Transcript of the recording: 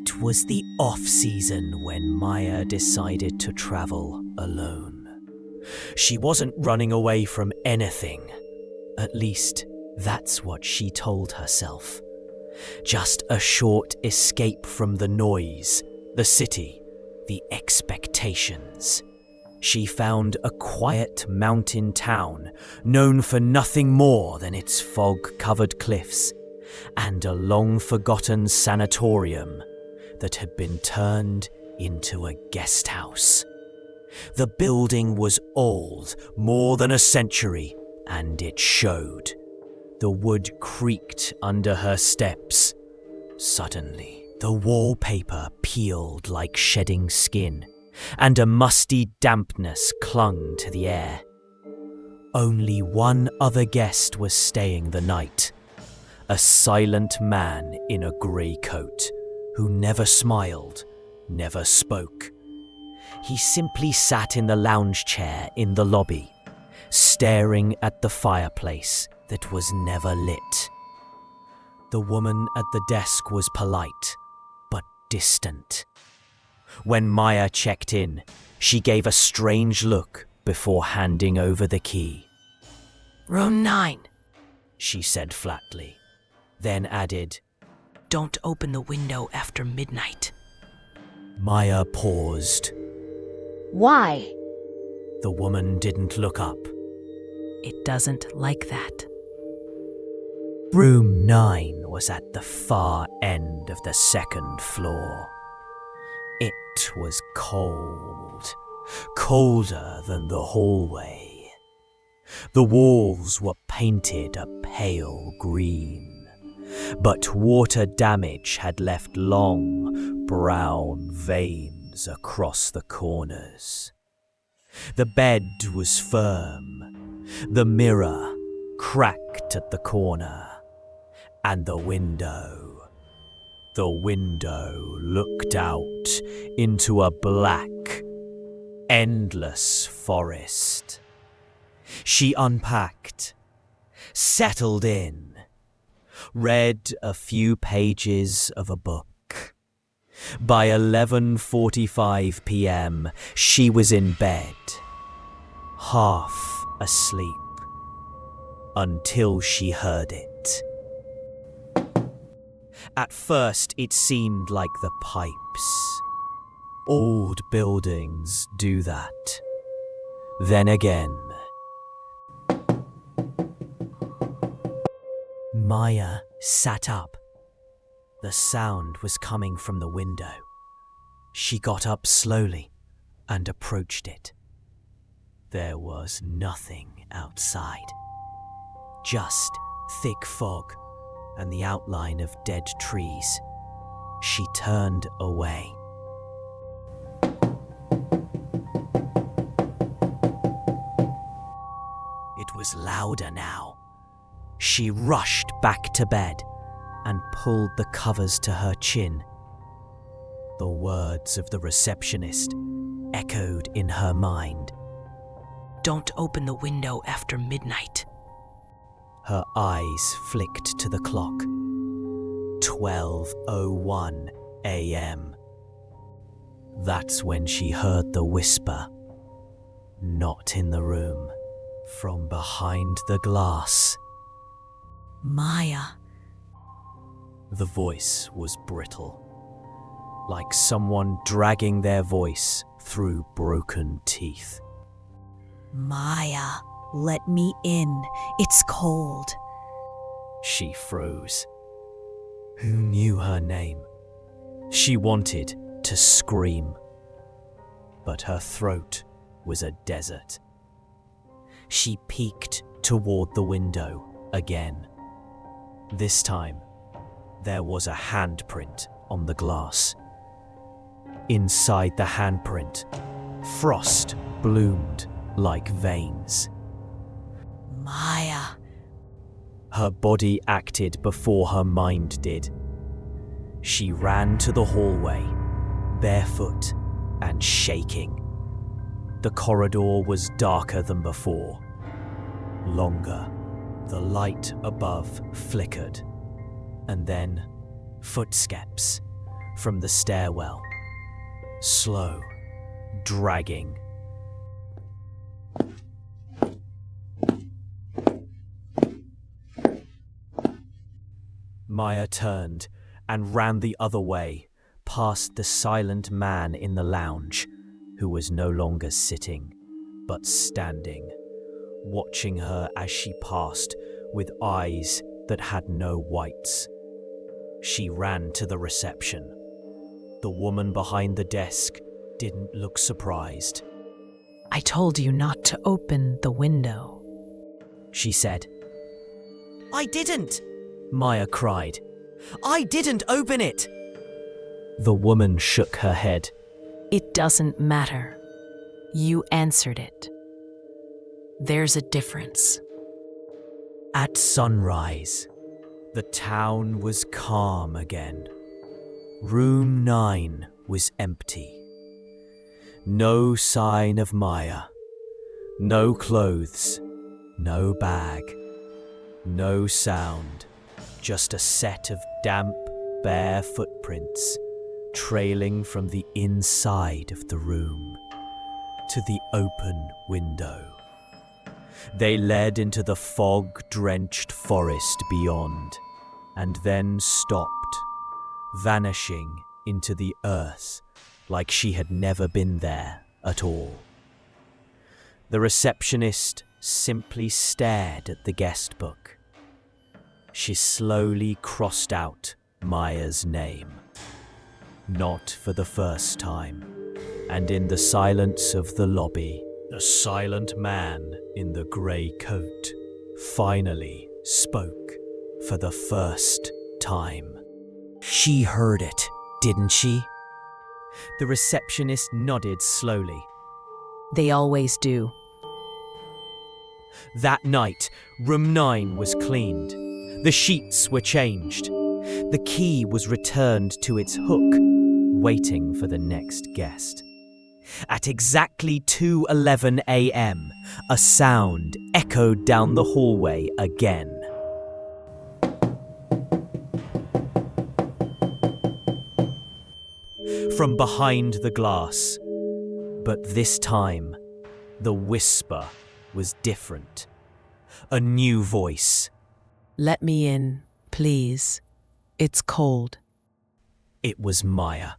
It was the off-season when Maya decided to travel alone. She wasn't running away from anything. At least, that's what she told herself. Just a short escape from the noise, the city, the expectations. She found a quiet mountain town known for nothing more than its fog-covered cliffs and a long-forgotten sanatorium that had been turned into a guest house. The building was old, more than a century, and it showed. The wood creaked under her steps. Suddenly, the wallpaper peeled like shedding skin, and a musty dampness clung to the air. Only one other guest was staying the night. A silent man in a grey coat, who never smiled, never spoke. He simply sat in the lounge chair in the lobby, staring at the fireplace that was never lit. The woman at the desk was polite, but distant. When Maya checked in, she gave a strange look before handing over the key. "Room 9, she said flatly, then added, "Don't open the window after midnight." Maya paused. Why? The woman didn't look up. It doesn't like that. Room 9 was at the far end of the second floor. It was cold, colder than the hallway. The walls were painted a pale green, but water damage had left long, brown veins across the corners. The bed was firm, the mirror cracked at the corner, and the window looked out into a black, endless forest. She unpacked, settled in, read a few pages of a book. By 11:45 p.m., she was in bed, half asleep, until she heard it. At first, it seemed like the pipes. Old buildings do that. Then again, Maya sat up. The sound was coming from the window. She got up slowly and approached it. There was nothing outside, just thick fog and the outline of dead trees. She turned away. It was louder now. She rushed back to bed and pulled the covers to her chin. The words of the receptionist echoed in her mind. "Don't open the window after midnight." Her eyes flicked to the clock. 12:01 a.m. That's when she heard the whisper. Not in the room, from behind the glass. "Maya." The voice was brittle, like someone dragging their voice through broken teeth. "Maya, let me in. It's cold." She froze. Who knew her name? She wanted to scream, but her throat was a desert. She peeked toward the window again. This time, there was a handprint on the glass. Inside the handprint, frost bloomed like veins. "Maya." Her body acted before her mind did. She ran to the hallway, barefoot and shaking. The corridor was darker than before. Longer, the light above flickered, and then footsteps. from the stairwell. Slow, dragging. Maya turned and ran the other way, past the silent man in the lounge, who was no longer sitting, but standing, watching her as she passed with eyes that had no whites. She ran to the reception. The woman behind the desk didn't look surprised. I told you not to open the window, She said. I didn't, Maya cried. I didn't open it. The woman shook her head. It doesn't matter. You answered it. There's a difference. At sunrise, the town was calm again. Room 9 was empty. No sign of Maya. No clothes. No bag. No sound. Just a set of damp, bare footprints trailing from the inside of the room to the open window. They led into the fog-drenched forest beyond, and then stopped, vanishing into the earth like she had never been there at all. The receptionist simply stared at the guest book. She slowly crossed out Maya's name. Not for the first time, and in the silence of the lobby, the silent man in the grey coat finally spoke for the first time. She heard it, didn't she? The receptionist nodded slowly. They always do. That night, room 9 was cleaned. The sheets were changed. The key was returned to its hook, waiting for the next guest. At exactly 2:11 a.m., a sound echoed down the hallway again. From behind the glass. But this time, the whisper was different. A new voice. Let me in, please. It's cold. It was Maya.